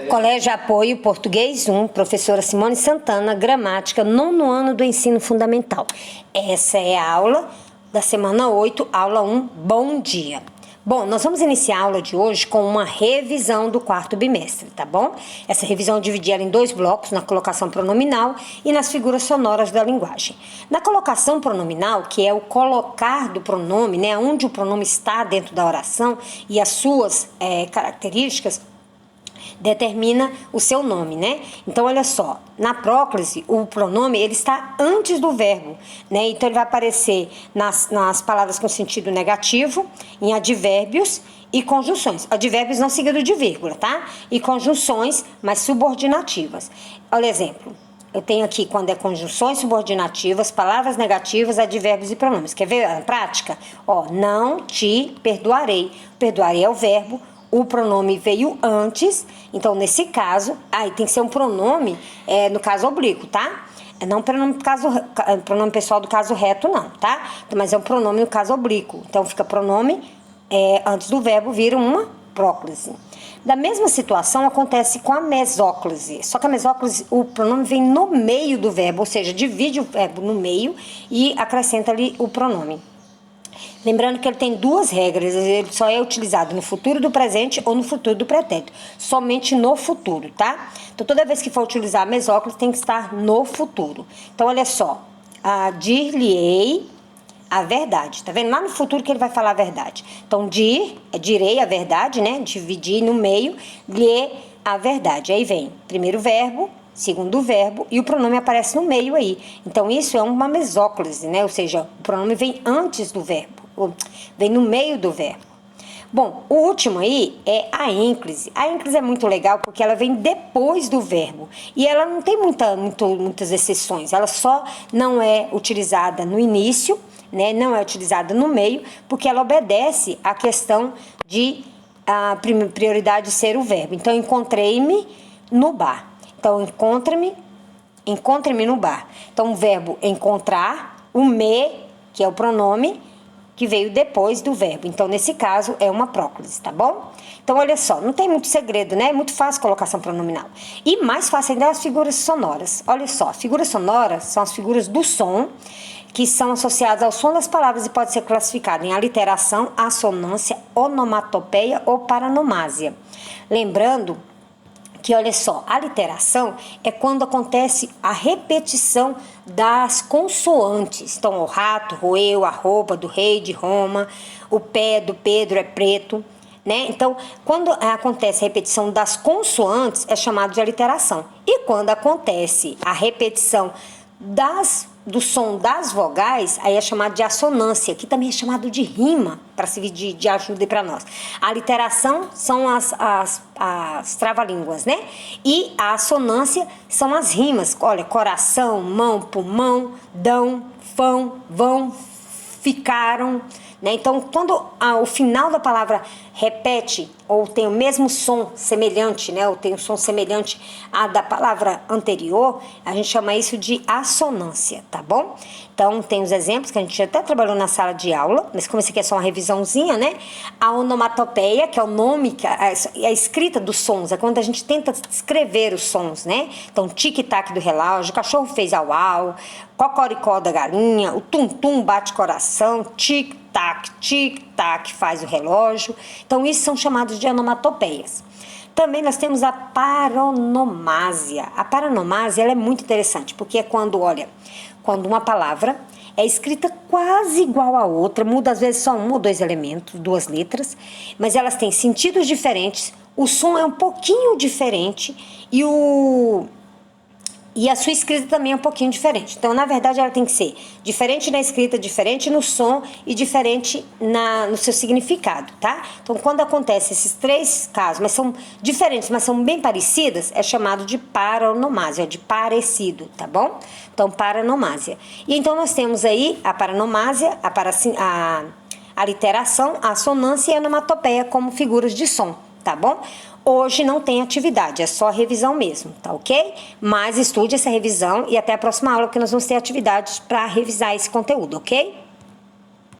Colégio Apoio Português 1, professora Simone Santana, gramática, 9º ano do ensino fundamental. Essa é a aula da semana 8, aula 1, bom dia. Bom, nós vamos iniciar a aula de hoje com uma revisão do 4º bimestre, tá bom? Essa revisão eu dividi ela em 2 blocos, na colocação pronominal e nas figuras sonoras da linguagem. Na colocação pronominal, que é o colocar do pronome, né, onde o pronome está dentro da oração e as suas características, determina o seu nome, né? Então, olha só, na próclise, o pronome, ele está antes do verbo, né? Então, ele vai aparecer nas palavras com sentido negativo, em advérbios e conjunções. Advérbios não seguido de vírgula, tá? E conjunções, mas subordinativas. Olha o exemplo. Eu tenho aqui, quando é conjunções subordinativas, palavras negativas, advérbios e pronomes. Quer ver a prática? Ó, não te perdoarei. Perdoarei é o verbo. O pronome veio antes, então nesse caso, tem que ser um pronome, no caso oblíquo, tá? Não pronome pessoal do caso reto, não, tá? Mas é um pronome no caso oblíquo. Então fica pronome antes do verbo, vira uma próclise. Da mesma situação acontece com a mesóclise. Só que a mesóclise, o pronome vem no meio do verbo, ou seja, divide o verbo no meio e acrescenta ali o pronome. Lembrando que ele tem 2 regras, ele só é utilizado no futuro do presente ou no futuro do pretérito. Somente no futuro, tá? Então, toda vez que for utilizar a mesóclise, tem que estar no futuro. Então, olha só. Dir-lhe-ei a verdade. Tá vendo? Lá no futuro que ele vai falar a verdade. Então, direi a verdade, né? Dividir no meio, lhe a verdade. Aí vem primeiro verbo, segundo verbo, e o pronome aparece no meio aí. Então, isso é uma mesóclise, né? Ou seja, o pronome vem antes do verbo. Vem no meio do verbo. Bom, o último aí é a ênclise. A ênclise é muito legal porque ela vem depois do verbo. E ela não tem muitas exceções. Ela só não é utilizada no início, né? Não é utilizada no meio, porque ela obedece à questão de a prioridade ser o verbo. Então, encontrei-me no bar. Então, encontre-me no bar. Então, o verbo encontrar, o me, que é o pronome, que veio depois do verbo. Então, nesse caso, é uma próclise, tá bom? Então, olha só, não tem muito segredo, né? É muito fácil a colocação pronominal. E mais fácil ainda é as figuras sonoras. Olha só, figuras sonoras são as figuras do som, que são associadas ao som das palavras e pode ser classificada em aliteração, assonância, onomatopeia ou paranomásia. Lembrando que, olha só, a literação é quando acontece a repetição das consoantes. Então, o rato, roeu, a roupa do rei de Roma, o pé do Pedro é preto, né? Então, quando acontece a repetição das consoantes, é chamado de aliteração. E quando acontece a repetição do som das vogais, aí é chamado de assonância, que também é chamado de rima, para servir de ajuda para nós. A literação são as trava-línguas, né? E a assonância são as rimas. Olha, coração, mão, pulmão, dão, vão, ficaram, né? Então, quando o final da palavra repete ou tem o mesmo som semelhante, né? Ou tem um som semelhante à da palavra anterior, a gente chama isso de assonância, tá bom? Então, tem os exemplos que a gente até trabalhou na sala de aula, mas como esse aqui é só uma revisãozinha, né? A onomatopeia, que é o nome, é a escrita dos sons, é quando a gente tenta escrever os sons, né? Então, tic-tac do relógio, o cachorro fez au-au, cocoricó da galinha, o tum-tum bate coração, tic-tac faz o relógio. Então, isso são chamados de onomatopeias. Também nós temos a paronomásia. A paronomásia, ela é muito interessante, porque é quando uma palavra é escrita quase igual a outra, muda às vezes só 1 ou 2 elementos, 2 letras, mas elas têm sentidos diferentes, o som é um pouquinho diferente e a sua escrita também é um pouquinho diferente. Então, na verdade, ela tem que ser diferente na escrita, diferente no som e diferente no seu significado, tá? Então, quando acontece esses 3 casos, mas são diferentes, mas são bem parecidas, é chamado de paronomásia, de parecido, tá bom? Então, paronomásia. E então, nós temos aí a paronomásia, a literação, a assonância e a onomatopeia como figuras de som, tá bom? Hoje não tem atividade, é só revisão mesmo, tá ok? Mas estude essa revisão e até a próxima aula que nós vamos ter atividades para revisar esse conteúdo, ok?